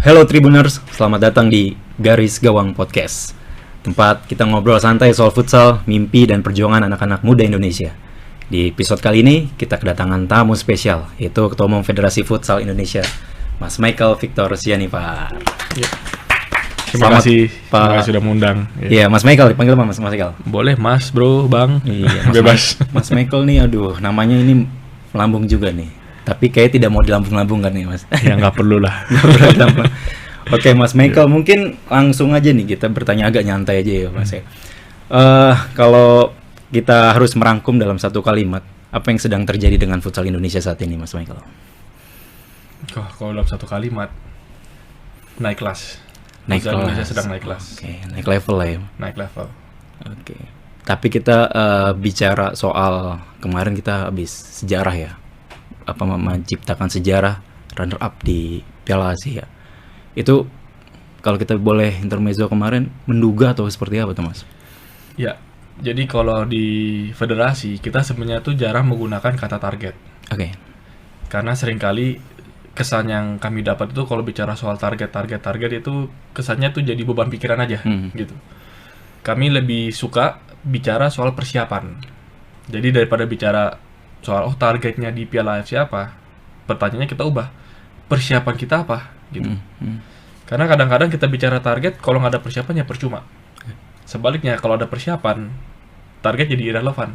Hello Tribuners, selamat datang di Garis Gawang Podcast. Tempat kita ngobrol santai soal futsal, mimpi, dan perjuangan anak-anak muda Indonesia. Di episode kali ini, kita kedatangan tamu spesial, yaitu Ketua Umum Federasi Futsal Indonesia, Mas Michael Victor Sianipar. Ya. Terima kasih sudah mengundang. Iya, Mas Michael, dipanggil Mas Michael. Boleh Mas, Bro, Bang. Iya, Bebas. Mas Michael nih, aduh, namanya ini melambung juga nih. Tapi kayak tidak mau dilambung-lambungkan nih, Mas. Ya nggak perlu lah. Oke, Mas Michael, mungkin langsung aja nih kita bertanya agak nyantai aja ya, Mas. Kalau kita harus merangkum dalam satu kalimat, apa yang sedang terjadi dengan futsal Indonesia saat ini, Mas Michael? Kalau dalam satu kalimat, naik kelas. Naik futsal kelas. Indonesia sedang naik kelas. Oke, naik level lah ya. Naik level. Oke. Tapi kita bicara soal kemarin kita habis sejarah ya. Apa menciptakan sejarah runner up di Piala Asia. Itu kalau kita boleh intermezzo kemarin menduga atau seperti apa tuh, Mas? Ya, jadi kalau di federasi kita sebenarnya tuh jarang menggunakan kata target. Oke. Karena seringkali kesan yang kami dapat itu kalau bicara soal target itu kesannya tuh jadi beban pikiran aja gitu. Kami lebih suka bicara soal persiapan. Jadi daripada bicara soal targetnya di Piala AFC apa, pertanyaannya kita ubah, persiapan kita apa gitu. Karena kadang-kadang kita bicara target, kalau nggak ada persiapan ya percuma. Sebaliknya kalau ada persiapan, target jadi irrelevan.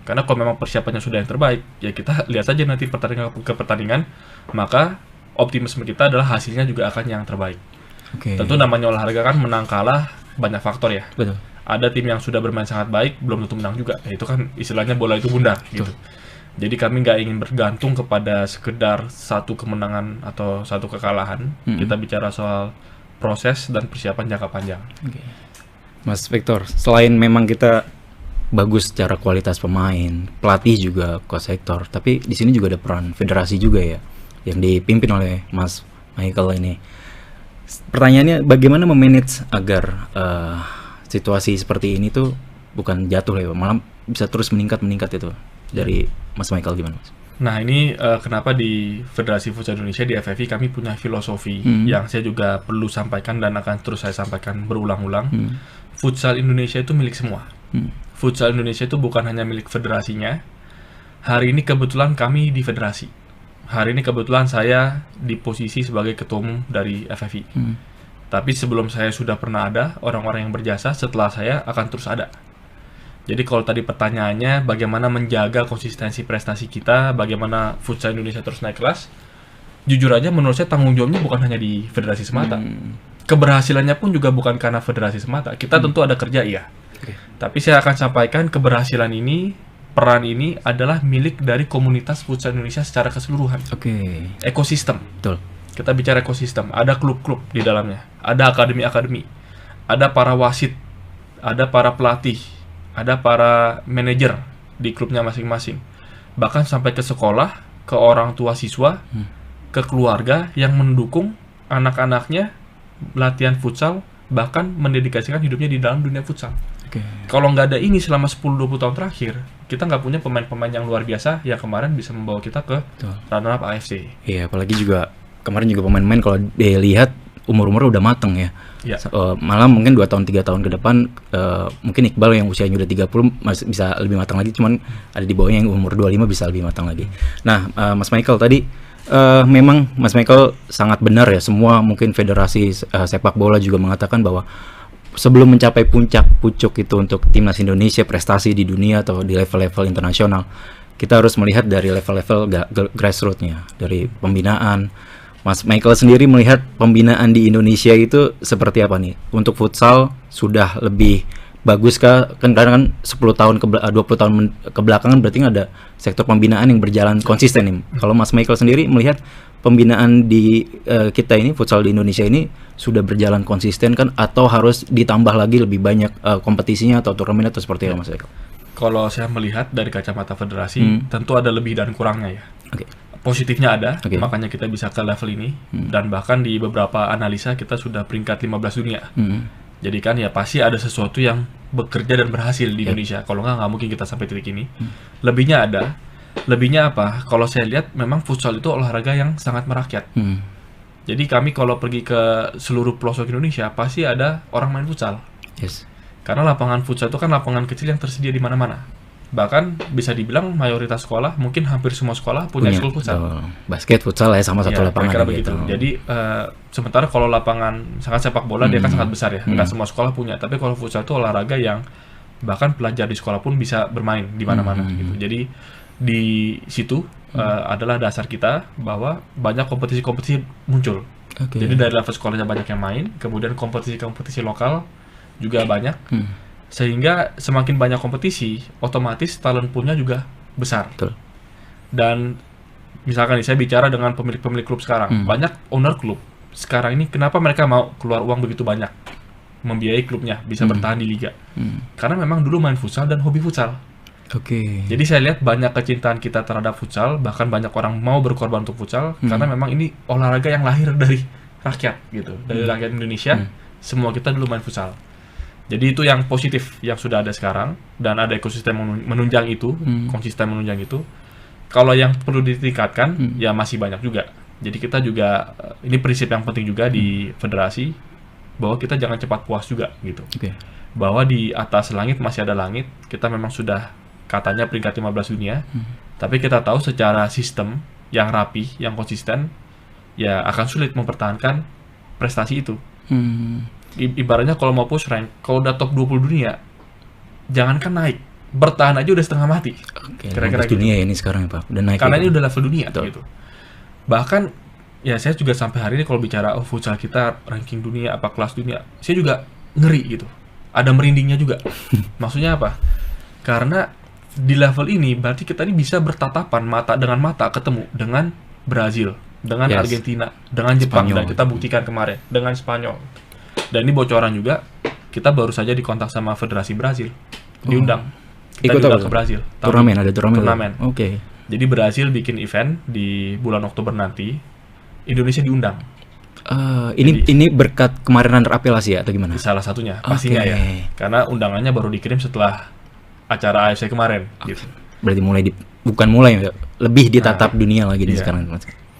Karena kalau memang persiapannya sudah yang terbaik, ya kita lihat saja nanti pertandingan ke pertandingan, maka optimisme kita adalah hasilnya juga akan yang terbaik. Tentu namanya olahraga kan menang kalah banyak faktor ya. Betul. Ada tim yang sudah bermain sangat baik, belum tentu menang juga. Ya, itu kan istilahnya bola itu bundar gitu. Jadi kami nggak ingin bergantung kepada sekedar satu kemenangan atau satu kekalahan. Kita bicara soal proses dan persiapan jangka panjang. Mas Victor, selain memang kita bagus secara kualitas pemain, pelatih juga coach Hector, tapi di sini juga ada peran federasi juga ya, yang dipimpin oleh Mas Michael ini. Pertanyaannya, bagaimana memanage agar situasi seperti ini tuh bukan jatuh ya, malah bisa terus meningkat itu. Dari Mas Michael gimana, Mas? Nah ini kenapa di Federasi Futsal Indonesia di FFI kami punya filosofi yang saya juga perlu sampaikan dan akan terus saya sampaikan berulang-ulang. Futsal Indonesia itu milik semua. Futsal Indonesia itu bukan hanya milik federasinya. Hari ini kebetulan kami di federasi. Hari ini kebetulan saya di posisi sebagai ketua umum dari FFI. Tapi sebelum saya sudah pernah ada, orang-orang yang berjasa setelah saya akan terus ada. Jadi kalau tadi pertanyaannya bagaimana menjaga konsistensi prestasi kita, bagaimana futsal Indonesia terus naik kelas, jujur aja menurut saya tanggung jawabnya bukan hanya di federasi semata. Keberhasilannya pun juga bukan karena federasi semata. Kita tentu ada kerja iya. Tapi saya akan sampaikan keberhasilan ini, peran ini adalah milik dari komunitas futsal Indonesia secara keseluruhan. Ekosistem. Betul. Kita bicara ekosistem, ada klub-klub di dalamnya, ada akademi-akademi, ada para wasit, ada para pelatih, ada para manajer di klubnya masing-masing. Bahkan sampai ke sekolah, ke orang tua siswa, ke keluarga yang mendukung anak-anaknya latihan futsal, bahkan mendedikasikan hidupnya di dalam dunia futsal. Kalau nggak ada ini selama 10-20 tahun terakhir, kita nggak punya pemain-pemain yang luar biasa yang kemarin bisa membawa kita ke runner-up AFC. Iya, apalagi juga kemarin juga pemain-pemain kalau dilihat umur-umur udah mateng ya. Malah mungkin 2 tahun 3 tahun ke depan mungkin Iqbal yang usianya udah 30 masih bisa lebih matang lagi, cuman ada di bawahnya yang umur 25 bisa lebih matang lagi. Nah, Mas Michael tadi memang Mas Michael sangat benar ya, semua mungkin federasi sepak bola juga mengatakan bahwa sebelum mencapai puncak itu untuk timnas Indonesia prestasi di dunia atau di level-level internasional, kita harus melihat dari level-level grassroots-nya, dari pembinaan. Mas Michael sendiri melihat pembinaan di Indonesia itu seperti apa nih? Untuk futsal sudah lebih bagus kah? Kan 10 tahun 20 tahun kebelakangan berarti ada sektor pembinaan yang berjalan konsisten nih. Kalau Mas Michael sendiri melihat pembinaan di kita ini, futsal di Indonesia ini sudah berjalan konsisten kan, atau harus ditambah lagi lebih banyak kompetisinya atau turnamen atau seperti apa, Mas Michael? Kalau saya melihat dari kacamata federasi, tentu ada lebih dan kurangnya ya. Positifnya ada, makanya kita bisa ke level ini, dan bahkan di beberapa analisa kita sudah peringkat 15 dunia. Jadi kan ya pasti ada sesuatu yang bekerja dan berhasil di Indonesia. Kalau nggak mungkin kita sampai titik ini. Lebihnya ada. Lebihnya apa? Kalau saya lihat memang futsal itu olahraga yang sangat merakyat. Jadi kami kalau pergi ke seluruh pelosok Indonesia pasti ada orang main futsal. Yes. Karena lapangan futsal itu kan lapangan kecil yang tersedia di mana-mana. Bahkan bisa dibilang mayoritas sekolah, mungkin hampir semua sekolah punya school futsal. Basket, futsal ya sama satu lapangan gitu. Begitu. Jadi sementara kalau lapangan sangat sepak bola dia kan sangat besar ya. Nggak semua sekolah punya. Tapi kalau futsal itu olahraga yang bahkan pelajar di sekolah pun bisa bermain di mana-mana gitu. Jadi di situ adalah dasar kita bahwa banyak kompetisi-kompetisi muncul. Jadi dari level sekolahnya banyak yang main, kemudian kompetisi-kompetisi lokal juga banyak. Sehingga semakin banyak kompetisi, otomatis talent pool-nya juga besar. Betul. Dan misalkan nih, saya bicara dengan pemilik-pemilik klub sekarang, banyak owner klub sekarang ini kenapa mereka mau keluar uang begitu banyak membiayai klubnya bisa bertahan di liga? Karena memang dulu main futsal dan hobi futsal. Jadi saya lihat banyak kecintaan kita terhadap futsal, bahkan banyak orang mau berkorban untuk futsal karena memang ini olahraga yang lahir dari rakyat gitu, dari rakyat Indonesia. Semua kita dulu main futsal. Jadi itu yang positif yang sudah ada sekarang, dan ada ekosistem menunjang itu, konsisten menunjang itu. Kalau yang perlu ditingkatkan ya masih banyak juga. Jadi kita juga ini prinsip yang penting juga di federasi, bahwa kita jangan cepat puas juga gitu. Bahwa di atas langit masih ada langit. Kita memang sudah katanya peringkat 15 dunia, tapi kita tahu secara sistem yang rapi, yang konsisten, ya akan sulit mempertahankan prestasi itu. Ibaratnya kalau mau push rank, kalau udah top 20 dunia, jangankan naik, bertahan aja udah setengah mati. Kira-kira gitu. Dunia ya ini sekarang ya Pak, udah naik. Karena ini udah level dunia gitu. Bahkan ya saya juga sampai hari ini kalau bicara futsal kita ranking dunia, apa kelas dunia, saya juga ngeri gitu. Ada merindingnya juga. Maksudnya apa? Karena di level ini berarti kita ini bisa bertatapan mata dengan mata ketemu dengan Brazil, dengan Argentina, dengan Jepang, Spanyol. Dan kita buktikan kemarin dengan Spanyol. Dan ini bocoran juga, kita baru saja dikontak sama Federasi Brazil, diundang. Kita diundang ke Brazil. Turnamen, ada turnamen. Jadi Brazil bikin event di bulan Oktober nanti, Indonesia diundang. Ini berkat kemarin runner-up Asia atau gimana? Salah satunya, pastinya ya. Karena undangannya baru dikirim setelah acara AFC kemarin gitu. Berarti lebih ditatap dunia lagi nih sekarang.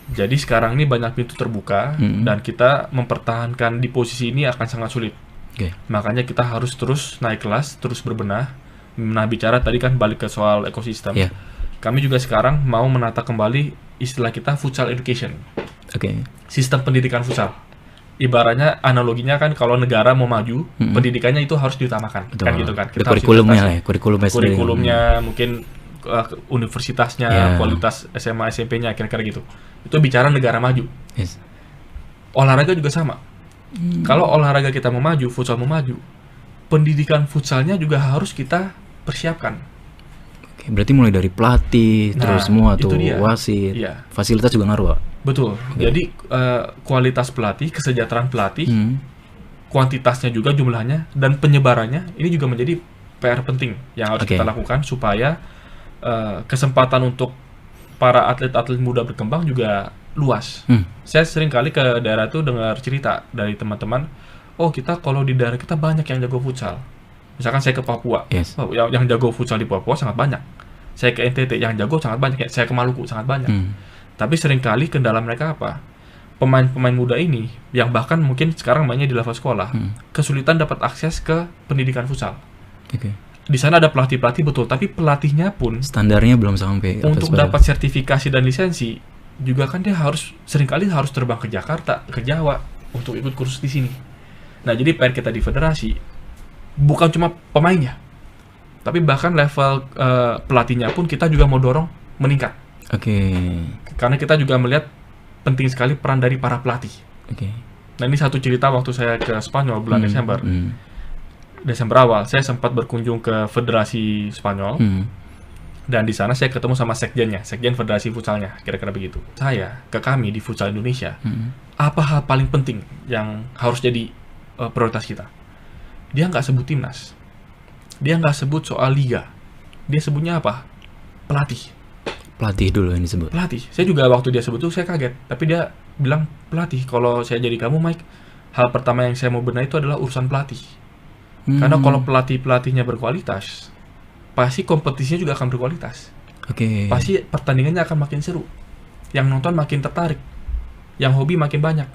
Jadi sekarang ini banyak pintu terbuka dan kita mempertahankan di posisi ini akan sangat sulit. Makanya kita harus terus naik kelas, terus berbenah. Nah, bicara tadi kan balik ke soal ekosistem. Kami juga sekarang mau menata kembali istilah kita futsal education. Sistem pendidikan futsal. Ibaratnya analoginya kan kalau negara mau maju, pendidikannya itu harus diutamakan. Kan gitu kan. Kita kurikulumnya mungkin universitasnya, kualitas SMA SMP-nya kira-kira gitu. Itu bicara negara maju. Olahraga juga sama. Kalau olahraga kita mau maju, futsal mau maju, pendidikan futsalnya juga harus kita persiapkan. Berarti mulai dari pelatih, terus semua tuh wasit, fasilitas juga ngaruh, Pak. Betul. Jadi kualitas pelatih, kesejahteraan pelatih, kuantitasnya juga jumlahnya, dan penyebarannya ini juga menjadi PR penting yang harus kita lakukan supaya kesempatan untuk para atlet-atlet muda berkembang juga luas. Saya sering kali ke daerah tuh dengar cerita dari teman-teman, oh kita kalau di daerah kita banyak yang jago futsal. Misalkan saya ke Papua, yang jago futsal di Papua sangat banyak. Saya ke NTT yang jago sangat banyak. Saya ke Maluku sangat banyak. Tapi seringkali kendala mereka apa? Pemain-pemain muda ini, yang bahkan mungkin sekarang mainnya di level sekolah, kesulitan dapat akses ke pendidikan futsal. Di sana ada pelatih-pelatih betul, tapi pelatihnya pun standarnya belum sampai. Untuk dapat sertifikasi dan lisensi, juga kan dia seringkali harus terbang ke Jakarta, ke Jawa, untuk ikut kursus di sini. Nah, jadi PR kita di federasi, bukan cuma pemainnya, tapi bahkan level pelatihnya pun kita juga mau dorong meningkat. Karena kita juga melihat penting sekali peran dari para pelatih. Nah, ini satu cerita waktu saya ke Spanyol bulan Desember awal, saya sempat berkunjung ke Federasi Spanyol. Dan di sana saya ketemu sama sekjennya, sekjen Federasi Futsalnya, kira-kira begitu. Saya ke kami di Futsal Indonesia, apa hal paling penting yang harus jadi prioritas kita? Dia nggak sebut timnas, dia nggak sebut soal liga, dia sebutnya apa? Pelatih. Pelatih dulu yang disebut. Pelatih. Saya juga waktu dia sebut itu saya kaget. Tapi dia bilang pelatih. Kalau saya jadi kamu, Mike, hal pertama yang saya mau benahi itu adalah urusan pelatih. Karena kalau pelatihnya berkualitas, pasti kompetisinya juga akan berkualitas. Pasti pertandingannya akan makin seru. Yang nonton makin tertarik. yang hobi makin banyak.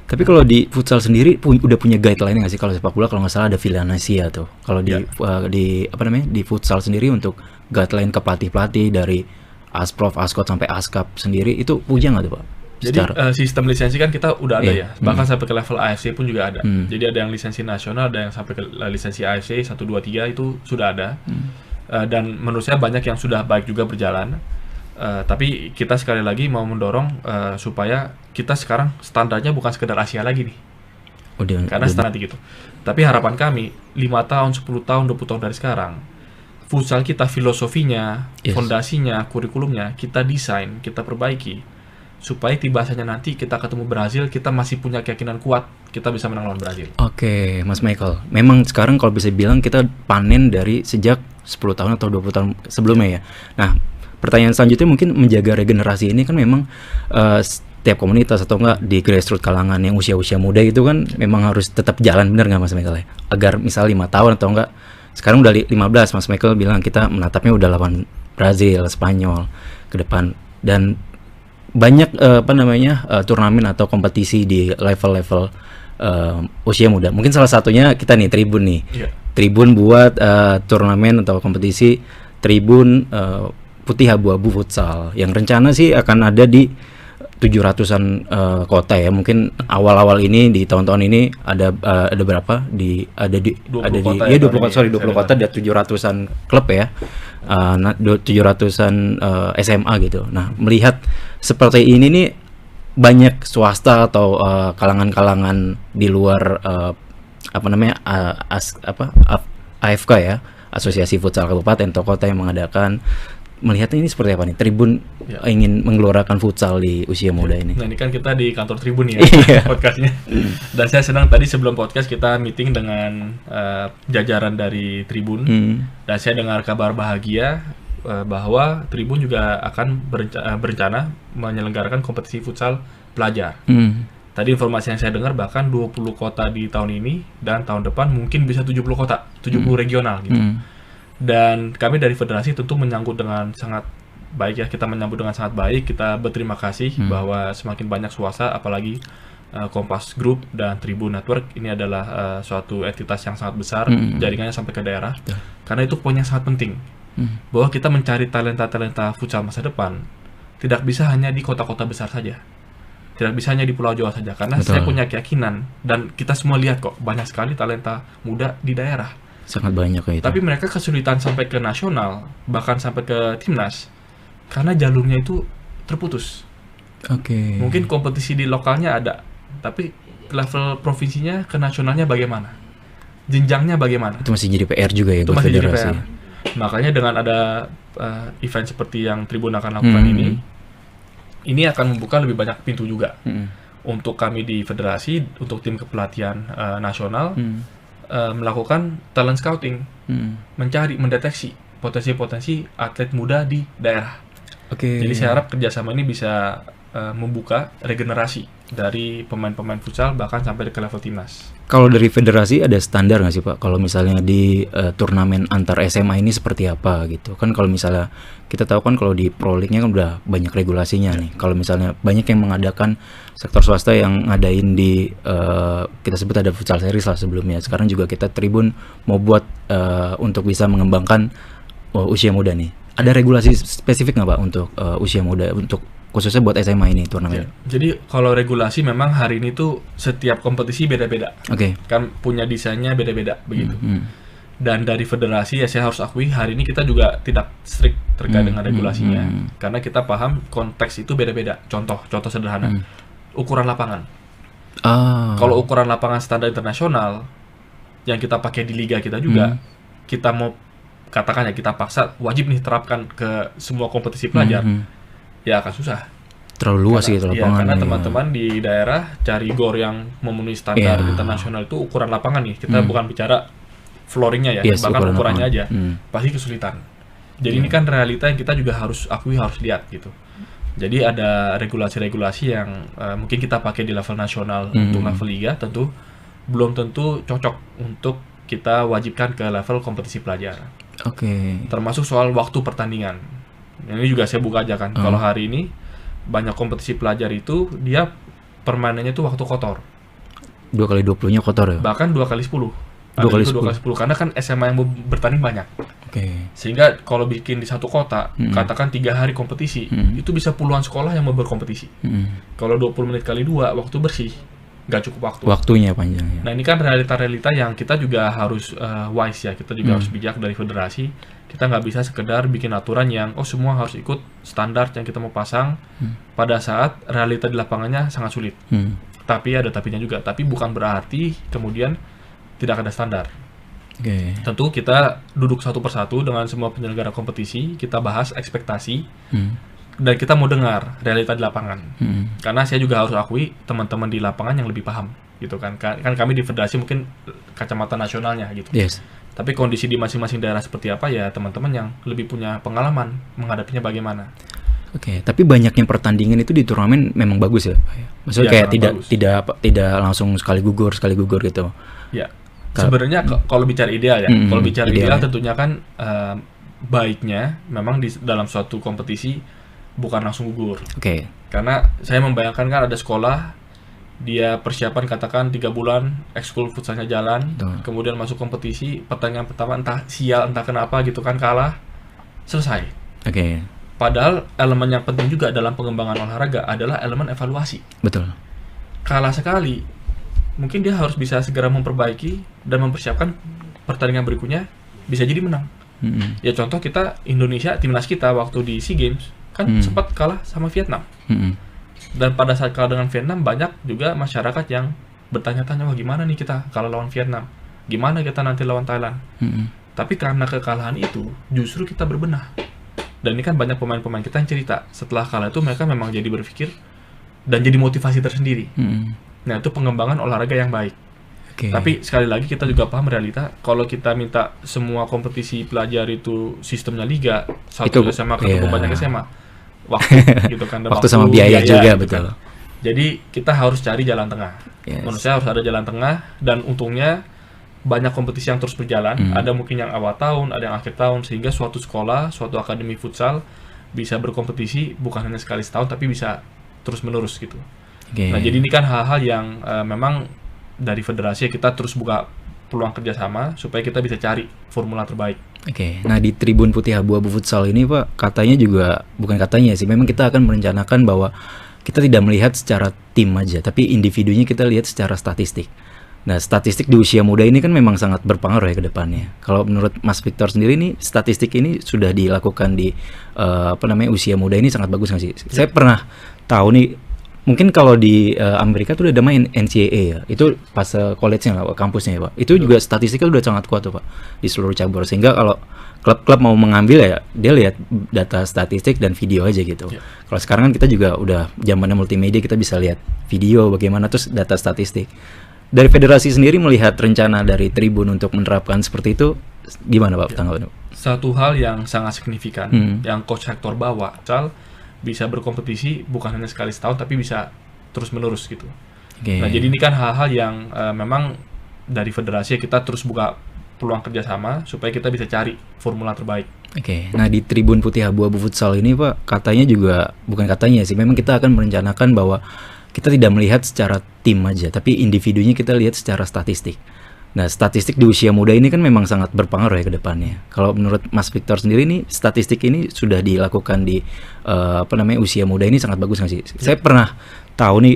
Tapi kalau di futsal sendiri udah punya guideline nggak sih? Kalau sepak bola kalau nggak salah ada Vilanasia tuh. Kalau di di futsal sendiri untuk guideline ke pelatih dari Asprof, Askot sampai Askap sendiri itu punya nggak tuh Pak? Jadi sistem lisensi kan kita udah ada ya, bahkan sampai ke level AFC pun juga ada. Jadi ada yang lisensi nasional, ada yang sampai ke lisensi AFC 1, 2, 3 itu sudah ada. Dan menurut saya banyak yang sudah baik juga berjalan. Tapi kita sekali lagi mau mendorong supaya kita sekarang standarnya bukan sekedar Asia lagi nih. Karena standar gitu. Tapi harapan kami 5 tahun, 10 tahun, 20 tahun dari sekarang, futsal kita filosofinya, fondasinya, kurikulumnya kita desain, kita perbaiki supaya tibasanya nanti kita ketemu Brazil, kita masih punya keyakinan kuat kita bisa menang lawan Brazil. Oke, Mas Michael. Memang sekarang kalau bisa bilang kita panen dari sejak 10 tahun atau 20 tahun sebelumnya ya. Nah, pertanyaan selanjutnya mungkin menjaga regenerasi ini kan memang setiap komunitas atau enggak di grassroots kalangan yang usia-usia muda itu kan memang harus tetap jalan, benar nggak Mas Michael ya? Agar misal 5 tahun atau enggak, sekarang udah 15, Mas Michael bilang kita menatapnya udah lawan Brazil, Spanyol ke depan, dan banyak turnamen atau kompetisi di level-level usia muda. Mungkin salah satunya kita nih Tribun nih. Tribun buat turnamen atau kompetisi Tribun Putih Abu-Abu Futsal yang rencana sih akan ada di 700-an kota ya. Mungkin awal-awal ini di tahun-tahun ini ada berapa? Ada di 20 kota dan 700-an klub ya. 700-an SMA gitu. Nah, melihat seperti ini nih, banyak swasta atau kalangan-kalangan di luar AFK ya, Asosiasi Futsal Kabupaten atau Kota yang mengadakan, melihat ini seperti apa nih? Tribun ingin menggelorakan futsal di usia muda ini. Nah, ini kan kita di kantor Tribun ya podcastnya. Dan saya senang tadi sebelum podcast kita meeting dengan jajaran dari Tribun. Dan saya dengar kabar bahagia bahwa Tribun juga akan berencana menyelenggarakan kompetisi futsal pelajar. Tadi informasi yang saya dengar bahkan 20 kota di tahun ini, dan tahun depan mungkin bisa 70 kota, 70 regional gitu. Dan kami dari federasi tentu menyambut dengan sangat baik ya, kita menyambut dengan sangat baik, kita berterima kasih bahwa semakin banyak swasta, apalagi Kompas Group dan Tribun Network ini adalah suatu entitas yang sangat besar, jaringannya sampai ke daerah. Karena itu poin yang sangat penting, bahwa kita mencari talenta-talenta futsal masa depan tidak bisa hanya di kota-kota besar saja, tidak bisa hanya di Pulau Jawa saja. Karena saya punya keyakinan, dan kita semua lihat kok, banyak sekali talenta muda di daerah. Sangat banyak kayak itu. Tapi mereka kesulitan sampai ke nasional, bahkan sampai ke timnas, karena jalurnya itu terputus. Mungkin kompetisi di lokalnya ada, tapi level provinsinya ke nasionalnya bagaimana? Jenjangnya bagaimana? Itu masih jadi PR juga ya buat federasi. Jadi PR. Makanya dengan ada event seperti yang Tribun akan lakukan ini akan membuka lebih banyak pintu juga untuk kami di federasi, untuk tim kepelatihan nasional melakukan talent scouting, mencari, mendeteksi potensi-potensi atlet muda di daerah. Jadi saya harap kerjasama ini bisa membuka regenerasi dari pemain-pemain futsal bahkan sampai ke level timnas. Kalau dari federasi ada standar nggak sih Pak? Kalau misalnya di turnamen antar SMA ini seperti apa gitu? Kan kalau misalnya kita tahu kan kalau di Pro League-nya kan udah banyak regulasinya nih. Kalau misalnya banyak yang mengadakan sektor swasta yang ngadain di kita sebut ada futsal series lah sebelumnya. Sekarang juga kita Tribun mau buat untuk bisa mengembangkan usia muda nih. Ada regulasi spesifik nggak Pak untuk usia muda, untuk khususnya buat SMA ini turnamen? Jadi kalau regulasi memang hari ini tuh setiap kompetisi beda-beda. Kan punya desainnya beda-beda begitu. Dan dari federasi ya saya harus akui hari ini kita juga tidak strict terkait dengan regulasinya. Karena kita paham konteks itu beda-beda. Contoh sederhana. Ukuran lapangan. Kalau ukuran lapangan standar internasional yang kita pakai di liga kita juga, kita mau katakan ya kita paksa wajib nih terapkan ke semua kompetisi pelajar. Ya akan susah. Terlalu luas gitu lapangan. Karena teman-teman di daerah cari gor yang memenuhi standar internasional itu ukuran lapangan nih. Kita bukan bicara flooringnya ya, bahkan ukurannya aja pasti kesulitan. Jadi ini kan realita yang kita juga harus akui, harus lihat gitu. Jadi ada regulasi-regulasi yang mungkin kita pakai di level nasional untuk level liga, tentu belum tentu cocok untuk kita wajibkan ke level kompetisi pelajar. Termasuk soal waktu pertandingan. Ini juga saya buka aja kan. Kalau hari ini banyak kompetisi pelajar itu dia permainannya itu waktu kotor. 2x20-nya kotor ya? Bahkan 2x10. 2x10. Karena kan SMA yang bertanding banyak. Sehingga kalau bikin di satu kota, katakan 3 hari kompetisi, itu bisa puluhan sekolah yang mau berkompetisi. Kalau 20 menit kali 2, waktu bersih, nggak cukup waktu. Waktunya panjang ya. Nah ini kan realita-realita yang kita juga harus wise ya, kita juga harus bijak dari federasi. Kita nggak bisa sekedar bikin aturan yang semua harus ikut standar yang kita mau pasang, pada saat realita di lapangannya sangat sulit. Tapi ada tapinya juga, tapi bukan berarti kemudian tidak ada standar. Tentu kita duduk satu persatu dengan semua penyelenggara kompetisi, kita bahas ekspektasi, dan kita mau dengar realita di lapangan. Karena saya juga harus akui teman-teman di lapangan yang lebih paham, gitu kan. Kan kami di federasi mungkin kacamata nasionalnya gitu. Tapi kondisi di masing-masing daerah seperti apa ya teman-teman yang lebih punya pengalaman menghadapinya bagaimana. Tapi banyaknya pertandingan itu di turnamen memang bagus ya, Pak? Maksudnya kayak tidak langsung sekali gugur gitu. Ya. Sebenarnya kalau bicara ideal ya, kalau bicara ideal tentunya kan baiknya memang di dalam suatu kompetisi bukan langsung gugur. Karena saya membayangkan kan ada sekolah dia persiapan katakan 3 bulan ekskul futsalnya jalan, kemudian masuk kompetisi, pertandingan pertama entah sial entah kenapa gitu kan kalah, selesai. Padahal elemen yang penting juga dalam pengembangan olahraga adalah elemen evaluasi. Kalah sekali, mungkin dia harus bisa segera memperbaiki dan mempersiapkan pertandingan berikutnya bisa jadi menang. Ya contoh kita Indonesia, timnas kita waktu di SEA Games kan sempat kalah sama Vietnam. Dan pada saat kalah dengan Vietnam banyak juga masyarakat yang bertanya-tanya, wah gimana nih kita kalah lawan Vietnam, gimana kita nanti lawan Thailand. Tapi karena kekalahan itu justru kita berbenah. Dan ini kan banyak pemain-pemain kita yang cerita setelah kalah itu mereka memang jadi berpikir dan jadi motivasi tersendiri. Nah itu pengembangan olahraga yang baik. Tapi sekali lagi kita juga paham realita, kalau kita minta semua kompetisi pelajar itu sistemnya liga, satu SMA ketemu banyak SMA, waktu gitu kan, waktu sama biaya juga gitu kan. Jadi kita harus cari jalan tengah. Menurut saya harus ada jalan tengah, dan untungnya banyak kompetisi yang terus berjalan. Ada mungkin yang awal tahun, ada yang akhir tahun, sehingga suatu sekolah, suatu akademi futsal bisa berkompetisi bukan hanya sekali setahun, tapi bisa terus menerus gitu. Nah jadi ini kan hal-hal yang memang dari federasi kita terus buka peluang kerjasama supaya kita bisa cari formula terbaik. Nah di Tribun Putih Abu-Abu Futsal ini Pak, katanya juga, bukan katanya sih, memang kita akan merencanakan bahwa kita tidak melihat secara tim aja, tapi individunya kita lihat secara statistik. Nah statistik di usia muda ini kan memang sangat berpengaruh ya ke depannya. Kalau menurut Mas Victor sendiri nih, statistik ini sudah dilakukan di usia muda ini sangat bagus nggak sih? Saya pernah tahu nih, mungkin kalau di Amerika tuh udah main NCAA ya, itu pas college-nya lah, kampusnya ya Pak. Itu juga statistiknya udah sangat kuat tuh Pak di seluruh cabur, sehingga kalau klub-klub mau mengambil ya dia lihat data statistik dan video aja gitu. Kalau sekarang kan kita juga udah zamannya multimedia, kita bisa lihat video bagaimana terus data statistik. Dari federasi sendiri melihat rencana dari Tribun untuk menerapkan seperti itu gimana Pak tanggapannya? Satu hal yang sangat signifikan yang Coach Hector bawa, bisa berkompetisi bukan hanya sekali setahun tapi bisa terus menerus gitu. Nah jadi ini kan hal-hal yang memang dari federasi kita terus buka peluang kerjasama supaya kita bisa cari formula terbaik. Nah di Tribun Putih Abu-Abu Futsal ini Pak, katanya juga, bukan katanya sih, memang kita akan merencanakan bahwa kita tidak melihat secara tim aja, tapi individunya kita lihat secara statistik. Nah statistik di usia muda ini kan memang sangat berpengaruh ya ke depannya. Kalau menurut Mas Victor sendiri nih, statistik ini sudah dilakukan di usia muda ini sangat bagus nggak sih? Saya pernah tahu nih,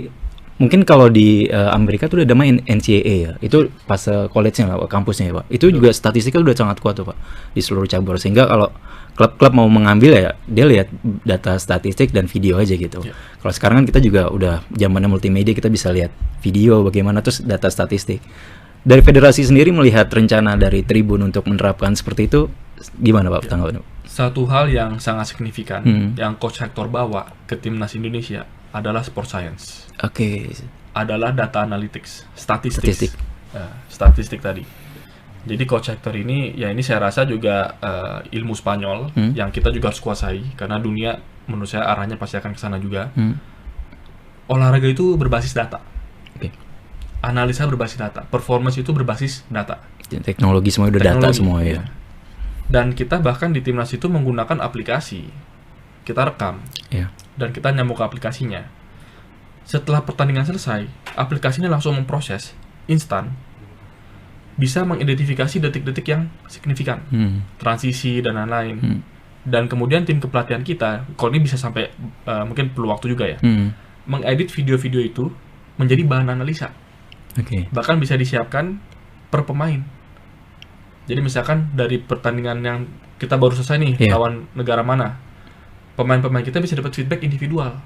mungkin kalau di Amerika tuh udah main NCAA ya, itu pas college-nya lah, kampusnya ya Pak. Itu juga statistiknya udah sangat kuat tuh Pak di seluruh cabur, sehingga kalau klub-klub mau mengambil ya dia lihat data statistik dan video aja gitu. Kalau sekarang kan kita juga udah zamannya multimedia, kita bisa lihat video bagaimana terus data statistik. Dari federasi sendiri melihat rencana dari Tribun untuk menerapkan seperti itu gimana Pak tanggapannya? Satu hal yang sangat signifikan yang Coach Hector bawa ke timnas Indonesia adalah sport science. Adalah data analytics, statistik tadi. Jadi Coach Hector ini, ya ini saya rasa juga ilmu Spanyol yang kita juga harus kuasai, karena dunia menurut saya arahnya pasti akan ke sana juga. Olahraga itu berbasis data. Analisa berbasis data, performance itu berbasis data. Teknologi semua udah data semua ya. Dan kita bahkan di timnas itu menggunakan aplikasi. Kita rekam dan kita nyambung ke aplikasinya. setelah pertandingan selesai, aplikasinya langsung memproses instan, bisa mengidentifikasi detik-detik yang signifikan, transisi dan lain-lain. Dan kemudian tim kepelatihan kita, kalau ini bisa sampai mungkin perlu waktu juga ya, mengedit video-video itu menjadi bahan analisa. Bahkan bisa disiapkan per pemain. Jadi misalkan dari pertandingan yang kita baru selesai nih, lawan negara mana, pemain-pemain kita bisa dapat feedback individual.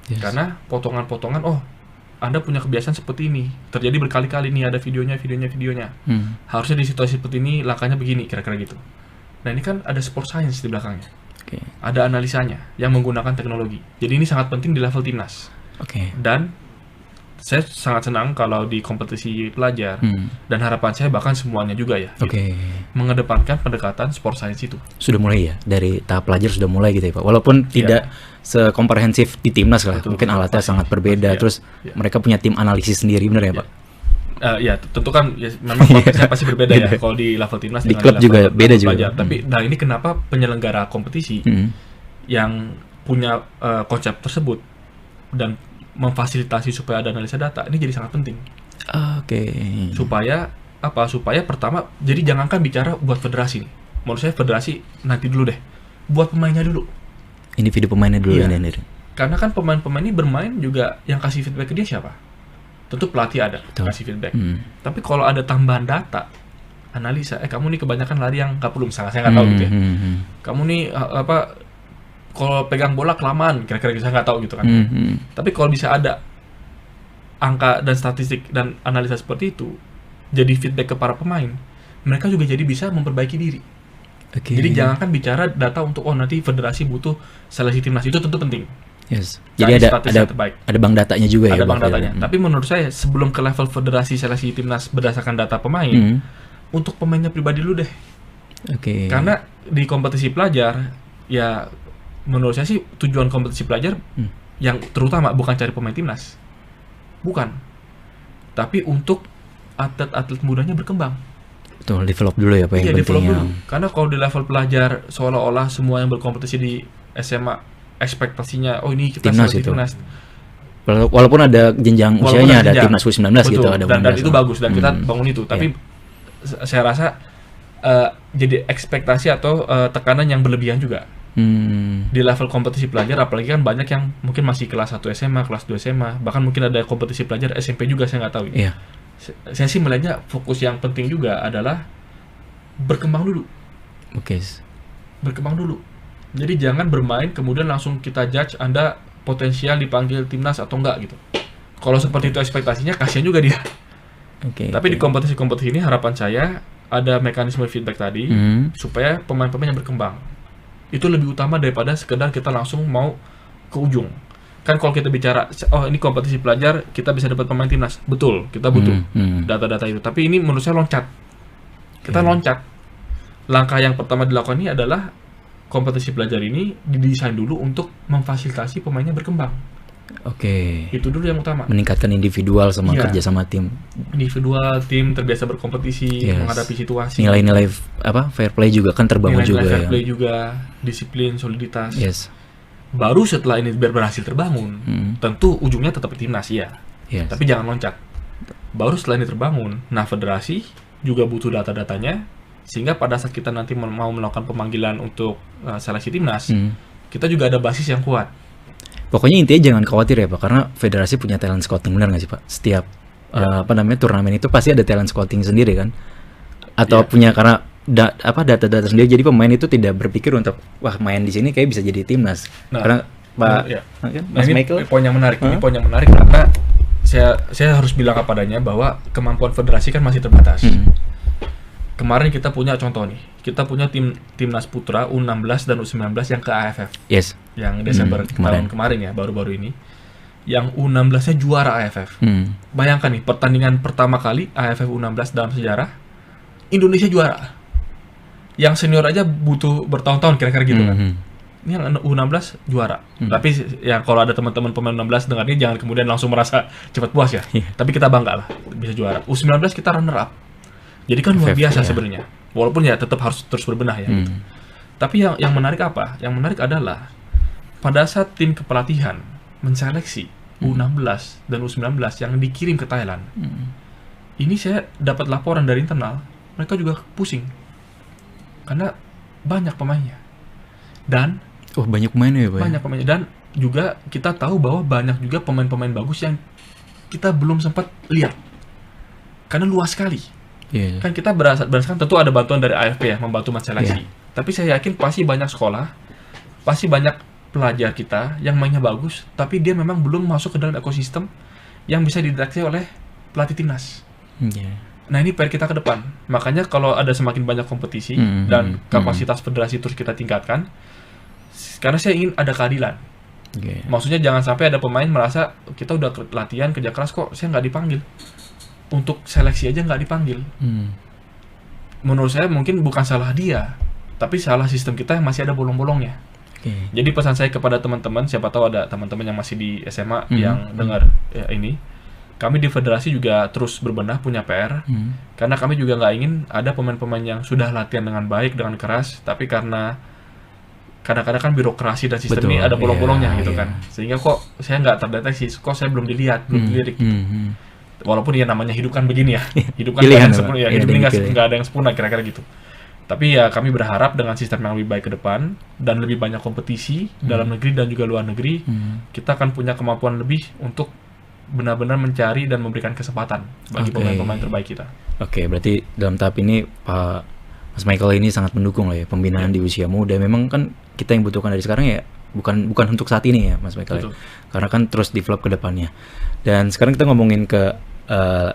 Karena potongan-potongan, oh Anda punya kebiasaan seperti ini, terjadi berkali-kali nih, ada videonya. Harusnya di situasi seperti ini langkahnya begini, kira-kira gitu. Nah ini kan ada sport science di belakangnya, ada analisanya yang menggunakan teknologi. Jadi ini sangat penting di level timnas. Dan saya sangat senang kalau di kompetisi pelajar, dan harapan saya bahkan semuanya juga ya, mengedepankan pendekatan sport science itu. Sudah mulai ya, dari tahap pelajar sudah mulai gitu ya Pak. Walaupun tidak sekomprehensif di timnas lah, mungkin alatnya sangat berbeda. Terus mereka punya tim analisis sendiri, benar ya Pak? Ya tentu kan ya, memang konteksnya pasti berbeda ya kalau di level timnas di klub juga beda juga. Tapi nah ini kenapa penyelenggara kompetisi yang punya konsep tersebut dan memfasilitasi supaya ada analisa data ini jadi sangat penting. Supaya apa? Supaya pertama, jadi jangankan bicara buat federasi nih. Menurut saya federasi nanti dulu deh. Buat pemainnya dulu. Individu pemainnya dulu. Karena kan pemain-pemain ini bermain juga yang kasih feedback ke dia siapa? Tentu pelatih ada kasih feedback. Tapi kalau ada tambahan data, analisa, kamu nih kebanyakan lari yang nggak perlu, misalnya saya nggak tahu gitu ya. Kamu nih kalau pegang bola kelamaan, kira-kira saya nggak tahu gitu kan. Tapi kalau bisa ada angka dan statistik dan analisa seperti itu, jadi feedback ke para pemain, mereka juga jadi bisa memperbaiki diri. Jadi jangankan bicara data untuk nanti federasi butuh seleksi timnas, itu tentu penting. Jadi ada bank datanya juga ya. Ada bank datanya. Tapi menurut saya sebelum ke level federasi seleksi timnas berdasarkan data pemain, untuk pemainnya pribadi dulu deh. Karena di kompetisi pelajar, ya menurut saya sih tujuan kompetisi pelajar yang terutama bukan cari pemain timnas, bukan. Tapi untuk atlet-atlet mudanya berkembang. Betul, develop dulu ya Pak. Iya, develop dulu. Karena kalau di level pelajar seolah-olah semua yang berkompetisi di SMA ekspektasinya ini kita timnas. Walaupun ada jenjang usianya, ada timnas U19 gitu, ada dan itu bagus dan kita bangun itu. Tapi saya rasa jadi ekspektasi atau tekanan yang berlebihan juga. Di level kompetisi pelajar, apalagi kan banyak yang mungkin masih kelas 1 SMA, kelas 2 SMA, bahkan mungkin ada kompetisi pelajar SMP juga, saya nggak tahu. Saya sih melihatnya fokus yang penting juga adalah berkembang dulu. Berkembang dulu. Jadi jangan bermain kemudian langsung kita judge Anda potensial dipanggil timnas atau enggak gitu. Kalau seperti itu ekspektasinya, kasihan juga dia. Tapi di kompetisi-kompetisi ini harapan saya ada mekanisme feedback tadi supaya pemain-pemain yang berkembang. Itu lebih utama daripada sekedar kita langsung mau ke ujung. Kan kalau kita bicara, ini kompetisi pelajar, kita bisa dapat pemain timnas. Betul, kita butuh data-data itu. Tapi ini menurut saya loncat. Kita loncat. Langkah yang pertama dilakukan ini adalah kompetisi pelajar ini didesain dulu untuk memfasilitasi pemainnya berkembang. Itu dulu yang utama. Meningkatkan individual sama kerja sama tim. Individual, tim terbiasa berkompetisi, menghadapi situasi. Nilai-nilai fair play juga kan terbangun juga. Nilai-nilai fair play juga, disiplin, soliditas. Baru setelah ini berhasil terbangun, tentu ujungnya tetap timnas tapi jangan loncat. Baru setelah ini terbangun, nah federasi juga butuh data-datanya, sehingga pada saat kita nanti mau melakukan pemanggilan untuk seleksi timnas, kita juga ada basis yang kuat. Pokoknya intinya jangan khawatir ya Pak, karena federasi punya talent scouting, benar nggak sih Pak? Setiap turnamen itu pasti ada talent scouting sendiri kan? Atau punya karena data-data sendiri, jadi pemain itu tidak berpikir untuk main di sini kayak bisa jadi timnas. Karena Pak Mas Michael, ini poin yang menarik. Ini poin yang menarik karena saya harus bilang padanya bahwa kemampuan federasi kan masih terbatas. Kemarin kita punya contoh nih, kita punya timnas putra U16 dan U19 yang ke AFF. Yang Desember tahun kemarin ya, baru-baru ini. Yang U16-nya juara AFF. Bayangkan nih, pertandingan pertama kali AFF U16 dalam sejarah, Indonesia juara. Yang senior aja butuh bertahun-tahun kira-kira gitu kan. Ini yang U16 juara. Tapi ya kalau ada teman-teman pemain 16 dengar ini jangan kemudian langsung merasa cepat puas ya. Tapi kita bangga lah bisa juara. U19 kita runner up. Jadi kan luar biasa sebenarnya. Walaupun ya tetap harus terus berbenah ya. Gitu. Tapi yang menarik apa? Yang menarik adalah pada saat tim kepelatihan menseleksi U16 dan U19 yang dikirim ke Thailand. Ini saya dapat laporan dari internal, mereka juga pusing karena banyak pemainnya. Dan banyak pemainnya ya, Pak. Banyak pemainnya, dan juga kita tahu bahwa banyak juga pemain-pemain bagus yang kita belum sempat lihat karena luas sekali. Kan kita berdasarkan tentu ada bantuan dari AFP ya, membantu seleksi. Tapi saya yakin pasti banyak sekolah, pasti banyak pelajar kita yang mainnya bagus, tapi dia memang belum masuk ke dalam ekosistem yang bisa dideteksi oleh pelatih timnas. Nah, ini PR kita ke depan. Makanya kalau ada semakin banyak kompetisi dan kapasitas federasi terus kita tingkatkan, karena saya ingin ada keadilan. Maksudnya jangan sampai ada pemain merasa kita udah latihan kerja keras kok saya nggak dipanggil. Untuk seleksi aja nggak dipanggil. Menurut saya mungkin bukan salah dia, tapi salah sistem kita yang masih ada bolong-bolongnya. Jadi pesan saya kepada teman-teman, siapa tahu ada teman-teman yang masih di SMA yang dengar ya ini, kami di federasi juga terus berbenah, punya PR, karena kami juga nggak ingin ada pemain-pemain yang sudah latihan dengan baik, dengan keras, tapi karena kadang-kadang kan birokrasi dan sistem ini ada bolong-bolongnya gitu kan, sehingga kok saya nggak terdeteksi, kok saya belum dilihat, belum dilirik. Walaupun ya namanya hidup kan begini ya, hidup kan nggak ada yang sempurna, ya hidup ini nggak ada yang sempurna kira-kira gitu. Tapi ya kami berharap dengan sistem yang lebih baik ke depan dan lebih banyak kompetisi dalam negeri dan juga luar negeri, kita akan punya kemampuan lebih untuk benar-benar mencari dan memberikan kesempatan bagi pemain-pemain terbaik kita. Berarti dalam tahap ini Pak Mas Michael ini sangat mendukung lah ya pembinaan di usia muda. Memang kan kita yang butuhkan dari sekarang ya bukan untuk saat ini ya Mas Michael ya. Karena kan terus develop ke depannya. Dan sekarang kita ngomongin ke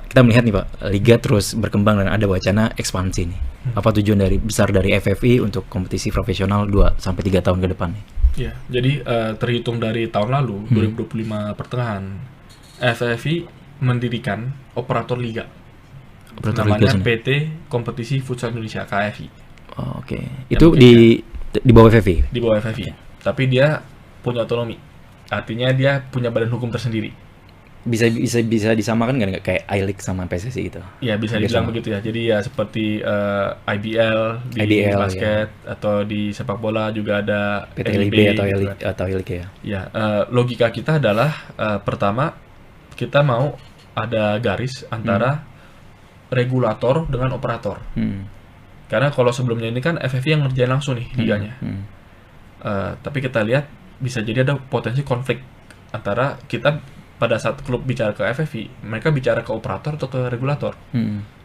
kita melihat nih Pak, liga terus berkembang dan ada wacana ekspansi nih. Apa tujuan besar dari FFI untuk kompetisi profesional 2-3 tahun ke depan nih? Ya, jadi terhitung dari tahun lalu 2025 pertengahan, FFI mendirikan operator liga. Namanya PT Kompetisi Futsal Indonesia (KFI). Itu di bawah FFI. Di bawah FFI. Tapi dia punya otonomi. Artinya dia punya badan hukum tersendiri. Bisa disamakan nggak kayak I-League sama PSSI gitu? Ya bisa dibilang begitu ya. Jadi ya seperti IBL di basket atau di sepak bola juga ada PTLIB atau I-League ya. Ya, logika kita adalah pertama kita mau ada garis antara regulator dengan operator. Karena kalau sebelumnya ini kan FFI yang ngerjain langsung nih liganya. Tapi kita lihat bisa jadi ada potensi konflik antara kita pada saat klub bicara ke FFI, mereka bicara ke operator atau ke regulator.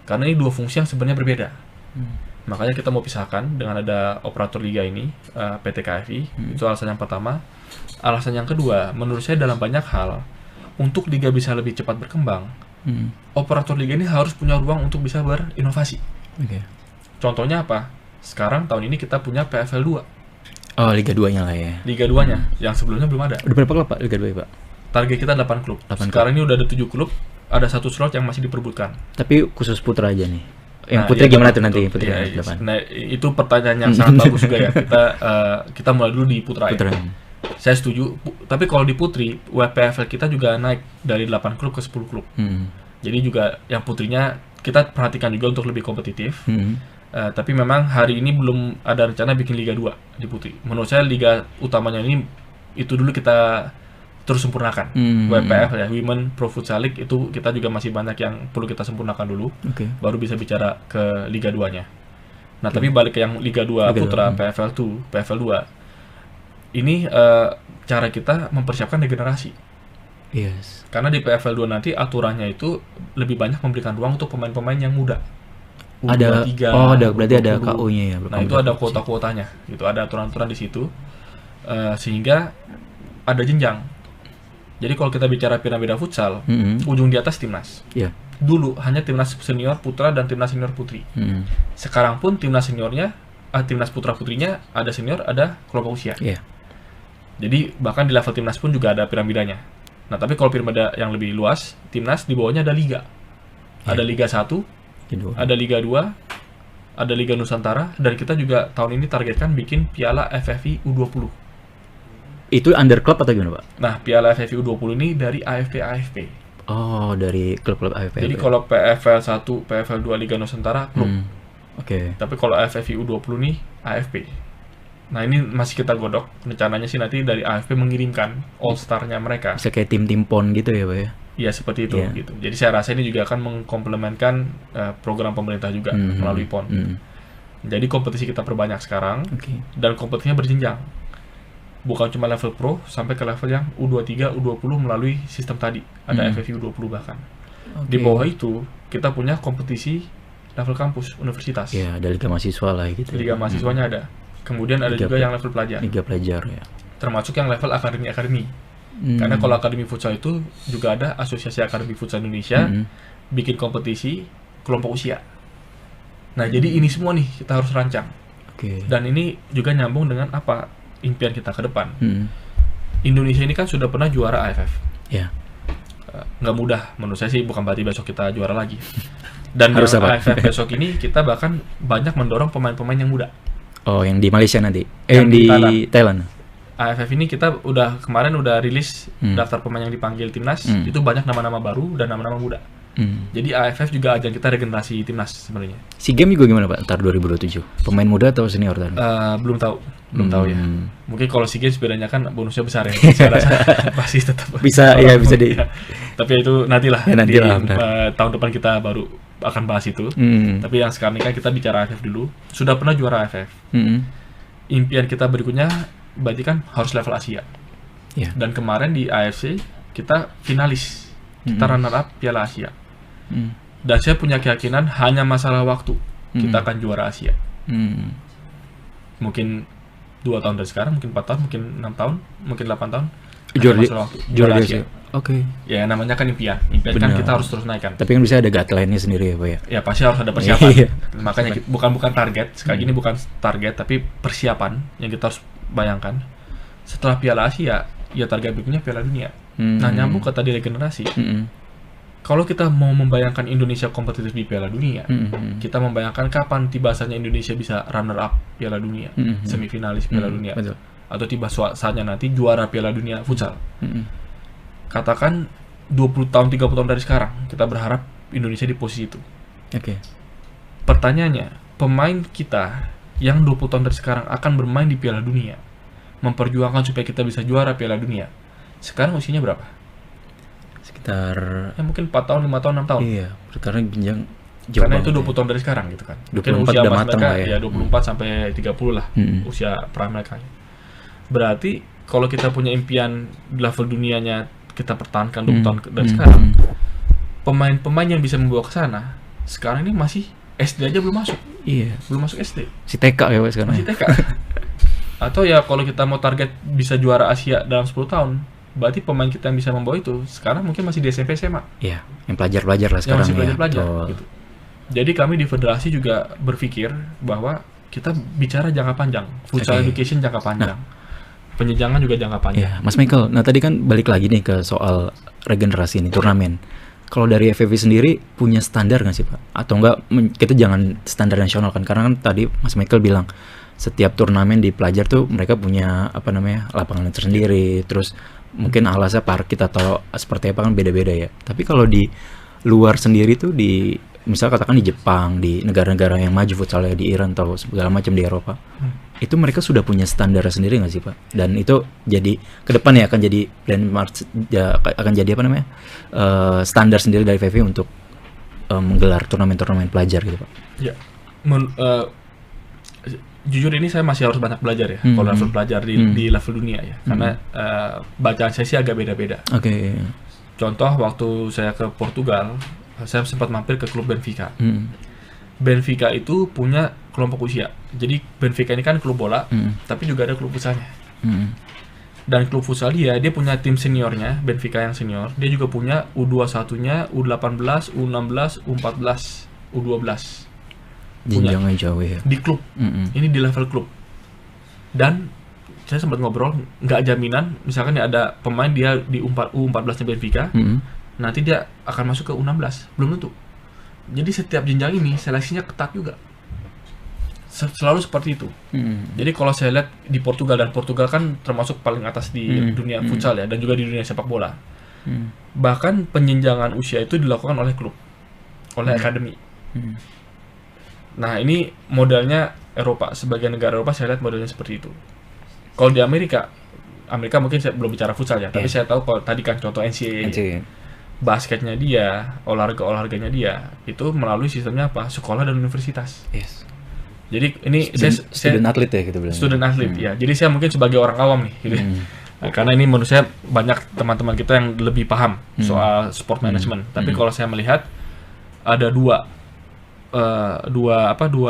Karena ini dua fungsi yang sebenarnya berbeda. Makanya kita mau pisahkan dengan ada operator liga ini, PT KFI. Itu alasan yang pertama. Alasan yang kedua, menurut saya dalam banyak hal, untuk liga bisa lebih cepat berkembang, operator liga ini harus punya ruang untuk bisa berinovasi. Contohnya apa? Sekarang tahun ini kita punya PFL 2. Liga 2-nya lah ya. Liga 2-nya, yang sebelumnya belum ada. Udah berapa klub Pak Liga 2 ya Pak? Target kita 8 klub. Sekarang ini udah ada 7 klub, ada 1 slot yang masih diperbutkan. Tapi khusus putra aja nih. Yang putri gimana tuh nanti putri? Nah, itu pertanyaan yang sangat bagus juga ya. Kita mulai dulu di putra. Saya setuju, tapi kalau di putri, WPFL kita juga naik dari 8 klub ke 10 klub. Jadi juga yang putrinya kita perhatikan juga untuk lebih kompetitif. Tapi memang hari ini belum ada rencana bikin Liga 2 di putri. Menurut saya liga utamanya ini itu dulu kita terus sempurnakan. WPF ya, Women Pro Futsal League, itu kita juga masih banyak yang perlu kita sempurnakan dulu. Baru bisa bicara ke Liga 2-nya. Nah, tapi balik ke yang Liga 2 Putra, PFL 2. Ini cara kita mempersiapkan regenerasi. Karena di PFL 2 nanti aturannya itu lebih banyak memberikan ruang untuk pemain-pemain yang muda. Berarti ada KU-nya ya. Nah, itu ada kuota-kuotanya. Gitu, ada aturan-aturan di situ. Sehingga ada jenjang. Jadi kalau kita bicara piramida futsal, ujung di atas timnas. Dulu hanya timnas senior putra dan timnas senior putri. Sekarang pun timnas seniornya, timnas putra putrinya ada senior, ada kelompok usia. Jadi bahkan di level timnas pun juga ada piramidanya. Nah, tapi kalau piramida yang lebih luas, timnas di bawahnya ada liga. Ada Liga 1, ada Liga 2, ada Liga Nusantara, dan kita juga tahun ini targetkan bikin Piala FFI U20. Itu under club atau gimana Pak? Nah, Piala FFI U20 ini dari AFP. Dari klub-klub AFP. Jadi kalau PFL 1, PFL 2 Liga Nusantara klub. Tapi kalau FFI U20 nih AFP. Nah ini masih kita godok. Rencananya sih nanti dari AFP mengirimkan All Star-nya mereka. Bisa kayak tim-tim PON gitu ya Pak ya? Iya seperti itu gitu. Jadi saya rasa ini juga akan mengkomplementkan program pemerintah juga melalui PON. Jadi kompetisi kita perbanyak sekarang dan kompetisinya berjenjang. Bukan cuma level pro sampai ke level yang U23, U20 melalui sistem tadi. Ada FFV U20 bahkan. Di bawah itu kita punya kompetisi level kampus, universitas. Iya, ada liga mahasiswa lah gitu. Liga mahasiswanya ada. Kemudian ada juga yang level pelajar. Liga pelajar ya. Termasuk yang level akademi. Karena kalau akademi futsal itu juga ada Asosiasi Akademi Futsal Indonesia bikin kompetisi kelompok usia. Nah, jadi ini semua nih kita harus rancang. Dan ini juga nyambung dengan apa impian kita ke depan. Indonesia ini kan sudah pernah juara AFF. Ya. Nggak mudah menurut saya sih, bukan berarti besok kita juara lagi. Dan harus yang AFF besok ini kita bahkan banyak mendorong pemain-pemain yang muda. Oh, yang di Malaysia nanti? Yang di Thailand? AFF ini kita kemarin udah rilis daftar pemain yang dipanggil timnas. Itu banyak nama-nama baru dan nama-nama muda. Jadi AFF juga ajang kita regenerasi timnas sebenarnya. SEA Games juga gimana Pak? Ntar 2027? Pemain muda atau senior? Belum tahu ya. Mungkin kalau SEA Games bedanya kan bonusnya besar ya. Saya rasa pasti tetap bisa ya, bisa di. Tapi itu nantilah. Ya, nantilah tahun depan kita baru akan bahas itu. Tapi yang sekarang ini kan kita bicara AFF dulu. Sudah pernah juara AFF. Impian kita berikutnya berarti kan harus level Asia. Dan kemarin di AFC kita finalis. Kita runner up Piala Asia. Dan saya punya keyakinan hanya masalah waktu kita akan juara Asia. Mungkin 2 tahun dari sekarang, mungkin 4 tahun, mungkin 6 tahun, mungkin 8 tahun. Juara Asia. Ya namanya kan impian kan kita harus terus naikkan. Tapi kan bisa ada guideline-nya sendiri ya Pak ya? Ya pasti harus ada persiapan. Makanya bukan target, sekali ini bukan target tapi persiapan yang kita harus bayangkan. Setelah Piala Asia, ya target berikutnya Piala Dunia. Nah nyambung ke tadi regenerasi. Kalau kita mau membayangkan Indonesia kompetitif di Piala Dunia, kita membayangkan kapan tiba saatnya Indonesia bisa runner up Piala Dunia, semifinalis Piala Dunia, atau tiba saatnya nanti juara Piala Dunia futsal. Katakan 20 tahun, 30 tahun dari sekarang, kita berharap Indonesia di posisi itu. Pertanyaannya, pemain kita yang 20 tahun dari sekarang akan bermain di Piala Dunia, memperjuangkan supaya kita bisa juara Piala Dunia. Sekarang usianya berapa? Sekitar ya mungkin 4 tahun, 5 tahun, 6 tahun. Iya, karena jenjang jauh. Karena itu 20 tahun dari sekarang gitu kan. 24 usia udah matang mereka, ya 24 sampai 30 lah usia prime mereka. Berarti kalau kita punya impian level dunianya kita pertahankan 20 tahun dari sekarang, pemain-pemain yang bisa membawa ke sana sekarang ini masih SD aja belum masuk. Iya, belum masuk SD. Si TK ya Pak sekarang. Masih TK. Atau ya kalau kita mau target bisa juara Asia dalam 10 tahun, berarti pemain kita yang bisa membawa itu sekarang mungkin masih di SMP SMA. Iya, yang pelajar-pelajar lah sekarang. Yang masih pelajar-pelajar gitu. Jadi kami di federasi juga berpikir bahwa kita bicara jangka panjang, futsal education jangka panjang. Penjenjangan juga jangka panjang. Mas Michael, nah tadi kan balik lagi nih ke soal regenerasi ini, turnamen. Kalau dari FFV sendiri punya standar nggak sih Pak? Atau enggak, kita jangan standar nasional kan? Karena kan tadi Mas Michael bilang setiap turnamen di pelajar tuh mereka punya lapangan tersendiri, terus mungkin alasnya parkit atau seperti apa kan beda-beda ya. Tapi kalau di luar sendiri tuh misal katakan di Jepang, di negara-negara yang maju futsalnya, di Iran atau segala macam di Eropa, itu mereka sudah punya standar sendiri nggak sih Pak? Dan itu jadi ke depan ya akan jadi akan jadi standar sendiri dari FFV untuk menggelar turnamen-turnamen pelajar gitu Pak? Ya, jujur ini saya masih harus banyak belajar ya kalau level pelajar di level dunia ya, karena bacaan saya sih agak beda-beda. Contoh waktu saya ke Portugal, saya sempat mampir ke klub Benfica. Benfica itu punya kelompok usia. Jadi Benfica ini kan klub bola, tapi juga ada klub futsalnya. Dan klub futsal dia punya tim seniornya, Benfica yang senior. Dia juga punya U21-nya, U18, U16, U14, U12. Jenjangnya jauh ya. Di klub. Ini di level klub. Dan saya sempat ngobrol, nggak jaminan, misalkan ada pemain dia di U14-nya Benfica, nanti dia akan masuk ke U16, belum tentu. Jadi setiap jenjang ini seleksinya ketat juga, selalu seperti itu. Jadi kalau saya lihat di Portugal, dan Portugal kan termasuk paling atas di dunia futsal ya, dan juga di dunia sepak bola. Bahkan penjenjangan usia itu dilakukan oleh klub, oleh akademi. Nah ini modelnya Eropa, sebagian negara Eropa saya lihat modelnya seperti itu. Kalau di Amerika mungkin saya belum bicara futsal ya, tapi saya tahu kalau tadi kan contoh NCAA. Basketnya dia, olahraganya dia itu melalui sistemnya apa? Sekolah dan universitas. Yes. Jadi ini student athlete ya gitu bilang. Student athlete ya. Jadi saya mungkin sebagai orang awam nih gitu. Nah, karena ini menurut saya banyak teman-teman kita yang lebih paham soal sport management. Tapi kalau saya melihat ada dua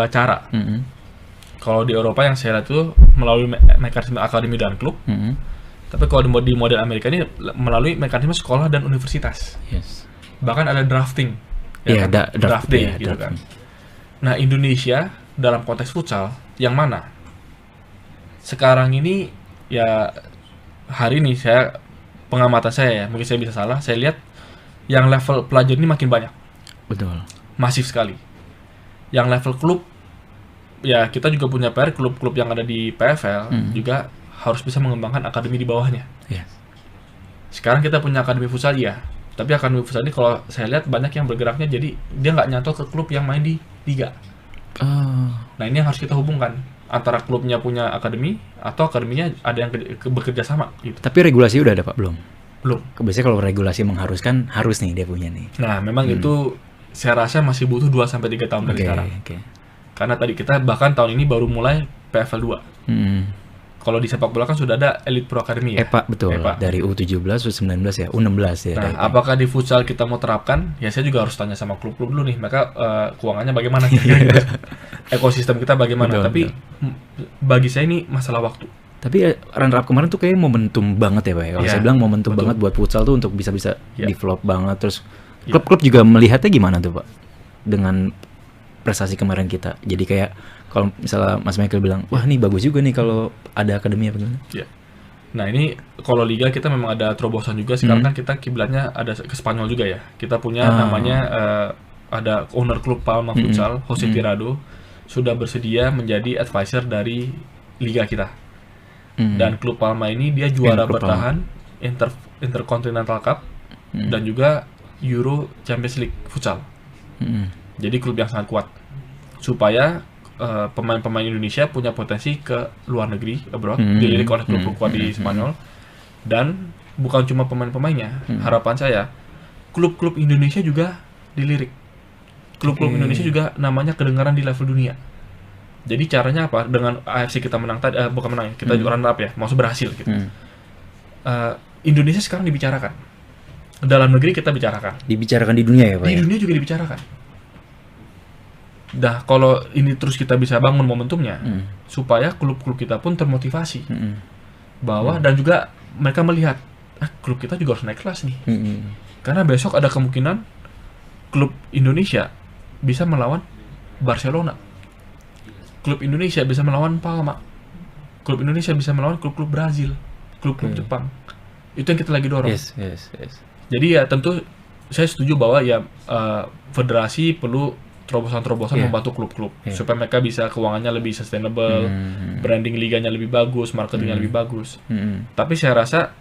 cara. Kalau di Eropa yang saya lihat itu melalui mekanisme akademi dan klub. Tapi kalau di model Amerika ini melalui mekanisme sekolah dan universitas. Yes. Bahkan ada drafting. Ya, kan? Drafting gitu kan. Nah, Indonesia dalam konteks futsal yang mana? Sekarang ini ya hari ini saya pengamatan saya ya, mungkin saya bisa salah, saya lihat yang level pelajar ini makin banyak. Betul. Masif sekali. Yang level klub ya kita juga punya PR, klub-klub yang ada di PFL juga harus bisa mengembangkan akademi di bawahnya. Yes. Sekarang kita punya akademi futsal ya, tapi akademi futsal ini kalau saya lihat banyak yang bergeraknya jadi dia nggak nyantol ke klub yang main di liga. Nah ini yang harus kita hubungkan antara klubnya punya akademi atau akademinya ada yang bekerja sama gitu. Tapi regulasi udah ada Pak belum? Belum. Biasanya kalau regulasi mengharuskan harus nih dia punya nih. Nah memang itu saya rasa masih butuh 2-3 tahun dari sekarang. Karena tadi kita bahkan tahun ini baru mulai PFL 2. Kalau di sepak bola kan sudah ada Elite Pro Academy ya. EPA betul. EPA. Dari U17, U19 ya, U16 ya. Nah, apakah di futsal kita mau terapkan? Ya saya juga harus tanya sama klub-klub dulu nih. Mereka keuangannya bagaimana? Ekosistem kita bagaimana? Betul, tapi bagi saya ini masalah waktu. Tapi runner up kemarin tuh kayak momentum banget ya Pak. Kalau saya bilang momentum banget buat futsal tuh untuk bisa develop banget. Terus klub-klub juga melihatnya gimana tuh Pak? Dengan prestasi kemarin kita. Jadi kayak kalau misalnya Mas Michael bilang, wah ini bagus juga nih kalau ada akademi apa gimana? Ya. Nah ini kalau liga kita memang ada terobosan juga. Sekarang kan kita kiblatnya ada ke Spanyol juga ya. Kita punya namanya ada owner klub Palma Futsal, Jose Tirado, sudah bersedia menjadi advisor dari liga kita. Dan klub Palma ini dia juara bertahan Intercontinental Cup dan juga Euro Champions League Futsal. Jadi klub yang sangat kuat. Supaya pemain-pemain Indonesia punya potensi ke luar negeri, abroad, dilirik oleh klub-klub kuat di Spanyol. Dan bukan cuma pemain-pemainnya, harapan saya klub-klub Indonesia juga dilirik. Klub-klub Indonesia juga namanya kedengaran di level dunia. Jadi caranya apa? Dengan AFC kita menang tadi, bukan menang, kita runner up ya, maksud berhasil gitu. Indonesia sekarang dibicarakan. Dalam negeri kita bicarakan. Dibicarakan di dunia ya Pak? Di dunia juga dibicarakan. Dah kalau ini terus kita bisa bangun momentumnya supaya klub-klub kita pun termotivasi bahwa dan juga mereka melihat klub kita juga harus naik kelas nih karena besok ada kemungkinan klub Indonesia bisa melawan Barcelona, klub Indonesia bisa melawan Palma, klub Indonesia bisa melawan klub-klub Brazil, klub-klub Jepang. Itu yang kita lagi dorong. Jadi ya tentu saya setuju bahwa ya federasi perlu terobosan-terobosan membantu klub-klub supaya mereka bisa keuangannya lebih sustainable, branding liganya lebih bagus, marketingnya lebih bagus. Tapi saya rasa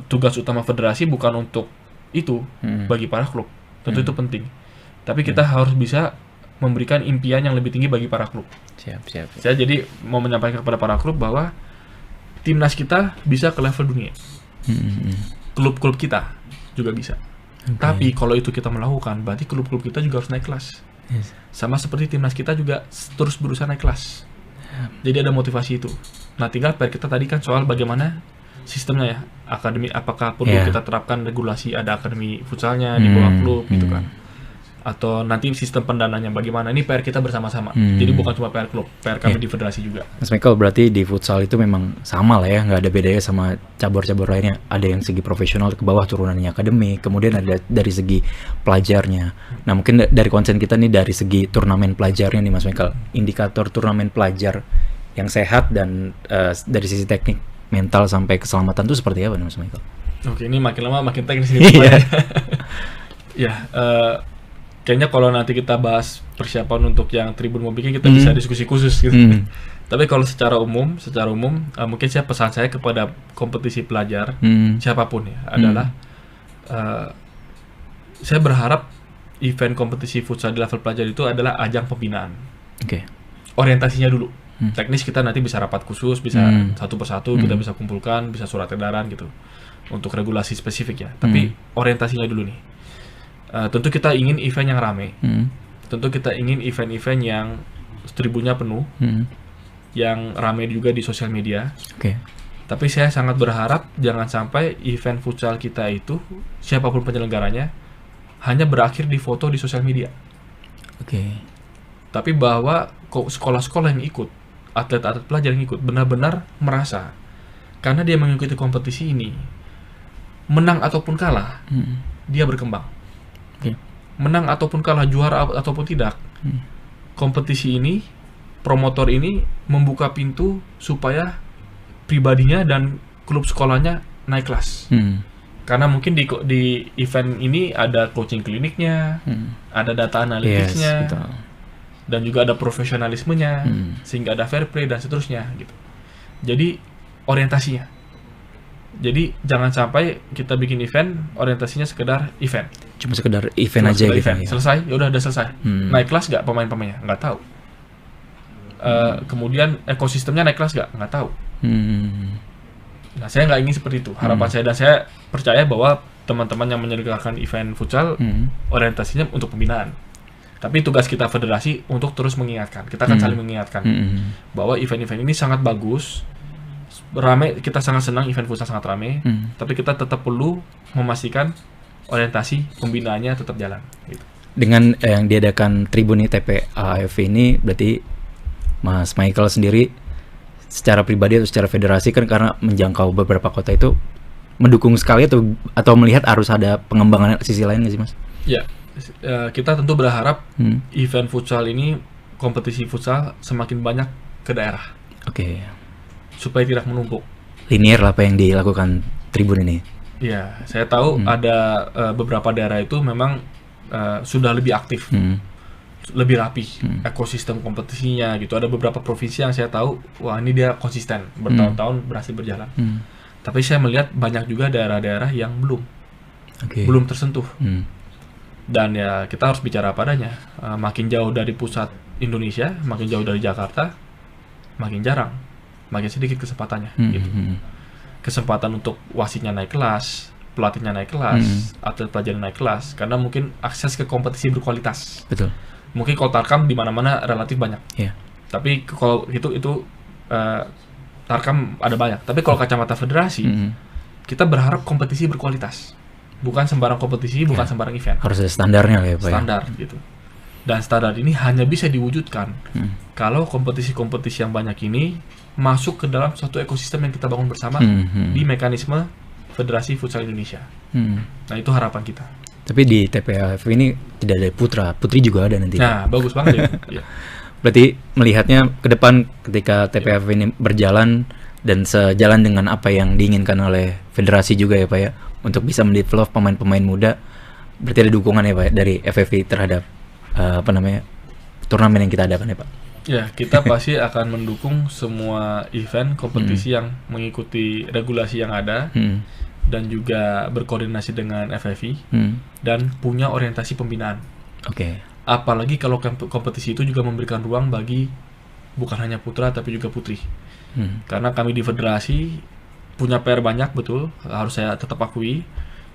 tugas utama federasi bukan untuk itu bagi para klub. Tentu itu penting. Tapi kita harus bisa memberikan impian yang lebih tinggi bagi para klub. Siap. Saya jadi mau menyampaikan kepada para klub bahwa timnas kita bisa ke level dunia. Klub-klub kita juga bisa. Tapi kalau itu kita melakukan, berarti klub-klub kita juga harus naik kelas. Sama seperti timnas kita juga terus berusaha naik kelas. Jadi ada motivasi itu. Nah tinggal PR kita tadi kan soal bagaimana sistemnya ya. Akademi, apakah perlu kita terapkan regulasi ada akademi futsalnya di bawah klub gitu kan. Atau nanti sistem pendananya bagaimana, ini PR kita bersama-sama. Jadi bukan cuma PR klub, PR kami di federasi juga. Mas Michael, berarti di futsal itu memang sama lah ya, nggak ada bedanya sama cabur-cabur lainnya. Ada yang segi profesional ke bawah turunannya akademi, kemudian ada dari segi pelajarnya. Nah mungkin dari konsen kita nih dari segi turnamen pelajarnya nih Mas Michael, indikator turnamen pelajar yang sehat dan dari sisi teknik, mental sampai keselamatan itu seperti apa nih Mas Michael? Oke, ini makin lama makin teknis ini. Kayaknya kalau nanti kita bahas persiapan untuk yang Tribun Mobikin kita bisa diskusi khusus gitu. Tapi kalau secara umum mungkin pesan saya kepada kompetisi pelajar siapapun ya adalah saya berharap event kompetisi futsal di level pelajar itu adalah ajang pembinaan. orientasinya dulu. Teknis kita nanti bisa rapat khusus, bisa satu persatu kita bisa kumpulkan, bisa surat edaran gitu untuk regulasi spesifik ya. Tapi orientasinya dulu nih. Tentu kita ingin event yang rame. Tentu kita ingin event-event yang tribunnya penuh, yang rame juga di sosial media. Tapi saya sangat berharap jangan sampai event futsal kita itu, siapapun penyelenggaranya, hanya berakhir di foto di sosial media. Tapi bahwa sekolah-sekolah yang ikut, atlet-atlet pelajar yang ikut, benar-benar merasa, karena dia mengikuti kompetisi ini, menang ataupun kalah, dia berkembang. Menang ataupun kalah, juara ataupun tidak, kompetisi ini, promotor ini membuka pintu supaya pribadinya dan klub sekolahnya naik kelas. Karena mungkin di event ini ada coaching kliniknya, ada data analitiknya, dan juga ada profesionalismenya, sehingga ada fair play dan seterusnya gitu. Jadi orientasinya. Jadi jangan sampai kita bikin event orientasinya sekedar event. Cuma sekedar event aja gitu. Event. Selesai, ya udah selesai. Naik kelas nggak pemain-pemainnya? Nggak tahu. Kemudian ekosistemnya naik kelas nggak tahu. Nah, saya nggak ingin seperti itu. Harapan saya, dan saya percaya bahwa teman-teman yang menyelenggarakan event futsal orientasinya untuk pembinaan. Tapi tugas kita federasi untuk terus mengingatkan. Kita akan saling mengingatkan bahwa event-event ini sangat bagus, rame. Kita sangat senang event futsal sangat rame. Tapi kita tetap perlu memastikan orientasi pembinaannya tetap jalan. Gitu. Dengan yang diadakan Tribun TPAF ini, berarti Mas Michael sendiri secara pribadi atau secara federasi kan, karena menjangkau beberapa kota itu, mendukung sekali atau melihat harus ada pengembangan sisi lain nggak sih Mas? Ya. Kita tentu berharap event futsal ini, kompetisi futsal semakin banyak ke daerah. Supaya tidak menumpuk. Linear lah apa yang dilakukan Tribun ini. Iya, saya tahu ada beberapa daerah itu memang sudah lebih aktif, lebih rapi ekosistem kompetisinya gitu. Ada beberapa provinsi yang saya tahu, wah ini dia konsisten, bertahun-tahun berhasil berjalan. Tapi saya melihat banyak juga daerah-daerah yang belum tersentuh. Dan ya kita harus bicara padanya. Makin jauh dari pusat Indonesia, makin jauh dari Jakarta, makin jarang, makin sedikit kesempatannya. Gitu. Kesempatan untuk wasitnya naik kelas, pelatihnya naik kelas, atlet pelajarnya naik kelas, karena mungkin akses ke kompetisi berkualitas. Betul. Mungkin kalau Tarkam di mana-mana relatif banyak. Tapi kalau itu Tarkam ada banyak. Tapi kalau kacamata federasi, kita berharap kompetisi berkualitas. Bukan sembarang kompetisi, bukan sembarang event. Harus ada standarnya ya Pak. Standar gitu. Dan standar ini hanya bisa diwujudkan kalau kompetisi-kompetisi yang banyak ini masuk ke dalam suatu ekosistem yang kita bangun bersama di mekanisme Federasi Futsal Indonesia. Nah, itu harapan kita. Tapi di TPAF ini tidak ada putra, putri juga ada nanti. Nah, bagus banget ya. Berarti melihatnya ke depan ketika TPAF ini berjalan dan sejalan dengan apa yang diinginkan oleh federasi juga ya Pak ya, untuk bisa mendevelop pemain-pemain muda, berarti ada dukungan ya Pak dari FFV terhadap turnamen yang kita adakan ya Pak? Ya, kita pasti akan mendukung semua event kompetisi yang mengikuti regulasi yang ada dan juga berkoordinasi dengan FFV dan punya orientasi pembinaan. Apalagi kalau kompetisi itu juga memberikan ruang bagi bukan hanya putra tapi juga putri. Karena kami di federasi punya PR banyak, betul, harus saya tetap akui.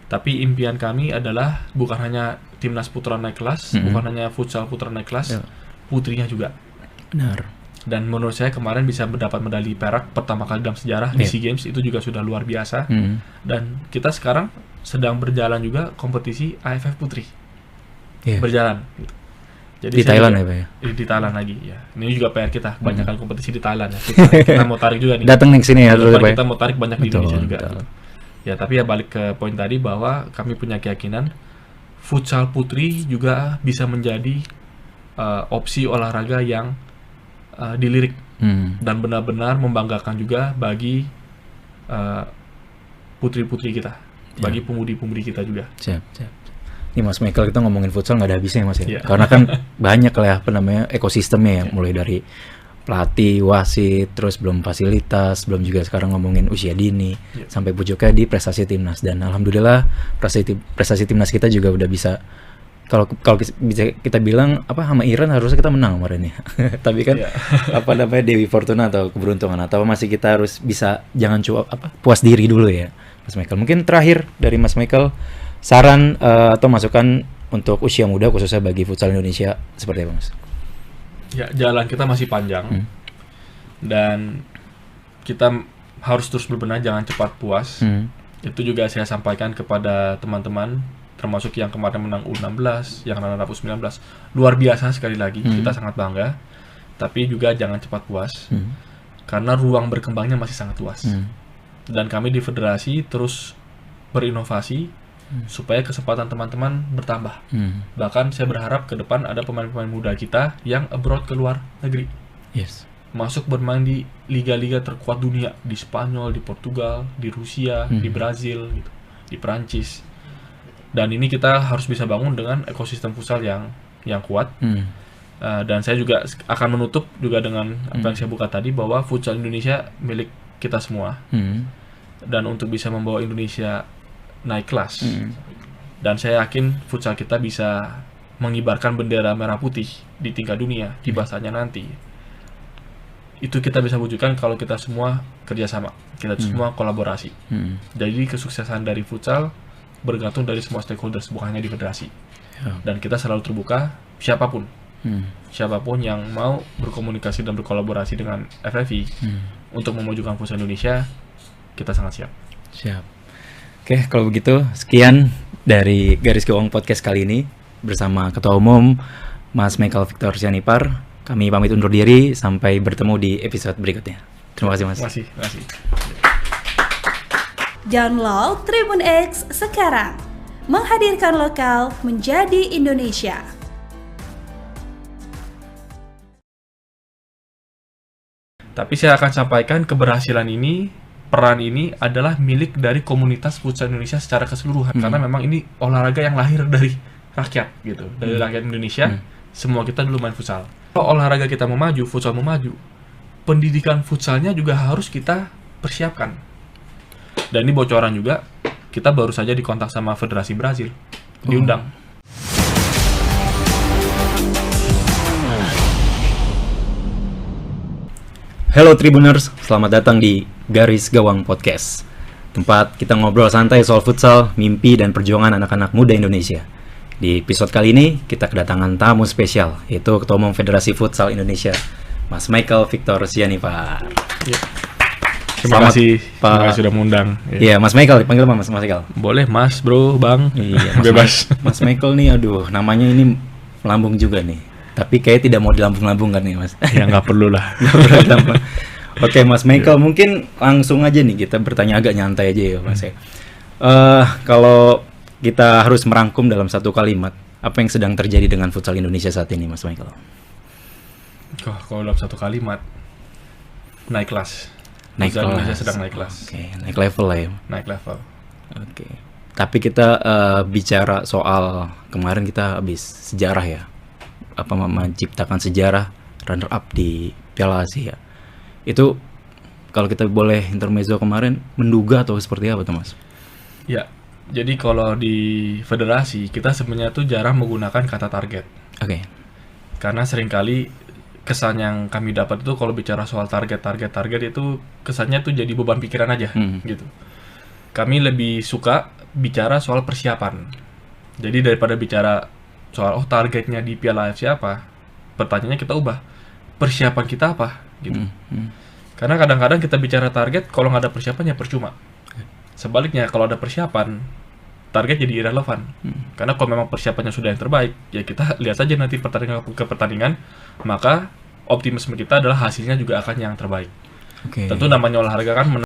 Tapi impian kami adalah bukan hanya timnas putra naik kelas, bukan hanya futsal putra naik kelas, putrinya juga. Benar. Dan menurut saya kemarin bisa mendapat medali perak pertama kali dalam sejarah di SEA Games, itu juga sudah luar biasa. Dan kita sekarang sedang berjalan juga kompetisi AFF Putri. Berjalan. Gitu. Jadi di Thailand ya Pak ya? Di Thailand lagi ya. Ini juga PR kita, kebanyakan kompetisi di Thailand ya. Kita mau tarik juga nih. Datang nih sini ya. Kita mau tarik banyak di Indonesia juga. Gitu. Ya, tapi ya balik ke poin tadi bahwa kami punya keyakinan futsal putri juga bisa menjadi opsi olahraga yang dilirik dan benar-benar membanggakan juga bagi putri-putri kita, bagi pemudi-pemudi kita juga. Siap. Ini Mas Michael, kita ngomongin futsal nggak ada habisnya Mas ya. Karena kan banyak lah ekosistemnya ya, mulai dari pelatih, wasit, terus belum fasilitas, belum juga sekarang ngomongin usia dini, sampai pucuknya di prestasi timnas. Dan alhamdulillah prestasi timnas kita juga udah bisa kalau bisa kita bilang apa sama Iran harusnya kita menang kemarin ya. Tapi kan apa namanya Dewi Fortuna atau keberuntungan atau masih kita harus bisa jangan puas diri dulu ya Mas Michael. Mungkin terakhir dari Mas Michael saran atau masukan untuk usia muda khususnya bagi futsal Indonesia seperti apa Mas? Ya, jalan kita masih panjang. Dan kita harus terus berbenah, jangan cepat puas. Itu juga saya sampaikan kepada teman-teman, termasuk yang kemarin menang U16, yang runner-up U19. Luar biasa sekali lagi, kita sangat bangga. Tapi juga jangan cepat puas, karena ruang berkembangnya masih sangat luas. Dan kami di federasi terus berinovasi, supaya kesempatan teman-teman bertambah. Bahkan saya berharap ke depan ada pemain-pemain muda kita yang abroad ke luar negeri. Masuk bermain di liga-liga terkuat dunia, di Spanyol, di Portugal, di Rusia, di Brazil, gitu, di Perancis. Dan ini kita harus bisa bangun dengan ekosistem futsal yang kuat. Dan saya juga akan menutup juga dengan apa yang saya buka tadi, bahwa futsal Indonesia milik kita semua. Dan untuk bisa membawa Indonesia naik kelas. Dan saya yakin futsal kita bisa mengibarkan bendera merah putih di tingkat dunia di bahasanya nanti. Itu kita bisa wujudkan kalau kita semua kerjasama, kita semua kolaborasi. Jadi kesuksesan dari futsal bergantung dari semua stakeholders, bukan hanya di federasi. Dan kita selalu terbuka, siapapun yang mau berkomunikasi dan berkolaborasi dengan FFI untuk memajukan futsal Indonesia, kita sangat siap. Oke, kalau begitu sekian dari Garis Gawang Podcast kali ini bersama Ketua Umum Mas Michael Victor Sianipar. Kami pamit undur diri, sampai bertemu di episode berikutnya. Terima kasih Mas. Terima kasih. Download Tribun X sekarang. Menghadirkan lokal menjadi Indonesia. Tapi saya akan sampaikan keberhasilan ini, peran ini adalah milik dari komunitas futsal Indonesia secara keseluruhan. Karena memang ini olahraga yang lahir dari rakyat gitu, dari rakyat Indonesia. Semua kita dulu main futsal. Kalau olahraga kita mau maju, futsal mau maju, pendidikan futsalnya juga harus kita persiapkan. Dan ini bocoran juga, kita baru saja dikontak sama Federasi Brazil, diundang. Hello Tribuners, selamat datang di Garis Gawang Podcast, tempat kita ngobrol santai soal futsal, mimpi, dan perjuangan anak-anak muda Indonesia. Di episode kali ini, kita kedatangan tamu spesial, yaitu Ketua Umum Federasi Futsal Indonesia, Mas Michael Victor Sianipar. Terima kasih sudah mengundang. Iya, Mas Michael, dipanggil apa Mas Michael? Boleh Mas, Bro, Bang. Iya, bebas. Mas Michael nih, aduh, namanya ini melambung juga nih. Tapi kayak tidak mau dilambung-lambungkan nih Mas. Ya nggak perlu lah. Oke Mas Michael, mungkin langsung aja nih kita bertanya agak nyantai aja ya Mas ya. Kalau kita harus merangkum dalam satu kalimat, apa yang sedang terjadi dengan futsal Indonesia saat ini, Mas Michael? Kalau dalam satu kalimat, naik kelas. Futsal Indonesia sedang naik kelas. Oke, naik level lah ya. Naik level. Oke. Tapi kita bicara soal kemarin kita habis sejarah ya, apa menciptakan sejarah runner up di Piala Asia. Itu kalau kita boleh intermezzo kemarin, menduga atau seperti apa tuh Mas? Ya. Jadi kalau di federasi kita sebenarnya tuh jarang menggunakan kata target. Oke. Karena seringkali kesan yang kami dapat itu kalau bicara soal target itu kesannya tuh jadi beban pikiran aja gitu. Kami lebih suka bicara soal persiapan. Jadi daripada bicara soal targetnya di Piala AFC apa, pertanyaannya kita ubah. Persiapan kita apa gitu. Karena kadang-kadang kita bicara target kalau nggak ada persiapan ya percuma. Sebaliknya kalau ada persiapan, target jadi irrelevan. Karena kalau memang persiapannya sudah yang terbaik, ya kita lihat saja nanti pertandingan ke pertandingan, maka optimisme kita adalah hasilnya juga akan yang terbaik. Tentu namanya olahraga kan